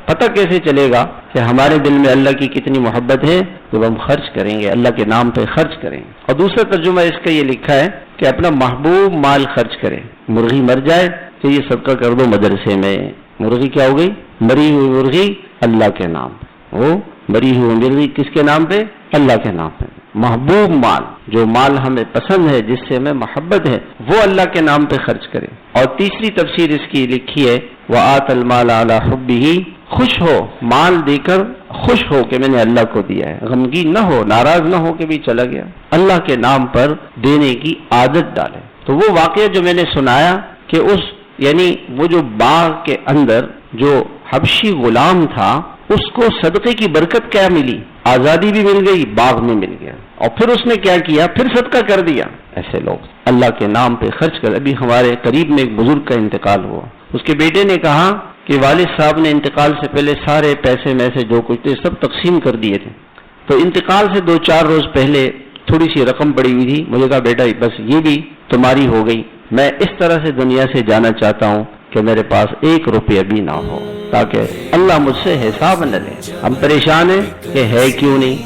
پتہ کیسے چلے گا کہ ہمارے دل میں اللہ کی کتنی محبت ہے؟ جب ہم خرچ کریں گے، اللہ کے نام پہ خرچ کریں گے۔ اور دوسرا ترجمہ اس کا یہ لکھا ہے کہ اپنا محبوب مال خرچ کریں۔ مرغی مر جائے تو یہ صدقہ کر دو مدرسے میں۔ مرغی کیا ہو گئی؟ مری ہوئی مرغی اللہ کے نام، وہ مری ہوئی مرغی کس کے نام پہ؟ اللہ کے نام پہ۔ محبوب مال، جو مال ہمیں پسند ہے، جس سے ہمیں محبت ہے، وہ اللہ کے نام پہ خرچ کریں۔ اور تیسری تفسیر اس کی لکھی ہے وَآتَ الْمَالَ عَلَى حُبِّهِ، خوش ہو، مال دے کر خوش ہو کہ میں نے اللہ کو دیا ہے، غمگین نہ ہو، ناراض نہ ہو کہ بھی چلا گیا، اللہ کے نام پر دینے کی عادت ڈالے۔ تو وہ واقعہ جو میں نے سنایا کہ یعنی وہ جو باغ کے اندر جو حبشی غلام تھا، اس کو صدقے کی برکت کیا ملی؟ آزادی بھی مل گئی، باغ میں مل گیا، اور پھر اس نے کیا کیا؟ پھر صدقہ کر دیا۔ ایسے لوگ اللہ کے نام پہ خرچ کر۔ ابھی ہمارے قریب میں ایک بزرگ کا انتقال ہوا، اس کے بیٹے نے کہا کہ والد صاحب نے انتقال سے پہلے سارے پیسے میں سے جو کچھ تھے سب تقسیم کر دیے تھے، تو انتقال سے 2-4 روز پہلے تھوڑی سی رقم پڑی ہوئی تھی، مجھے کہا بیٹا بس یہ بھی تمہاری ہو گئی، میں اس طرح سے دنیا سے جانا چاہتا ہوں کہ میرے پاس 1 روپیہ بھی نہ ہو، تاکہ اللہ مجھ سے حساب نہ لے۔ ہم پریشان ہیں کہ ہے کیوں نہیں۔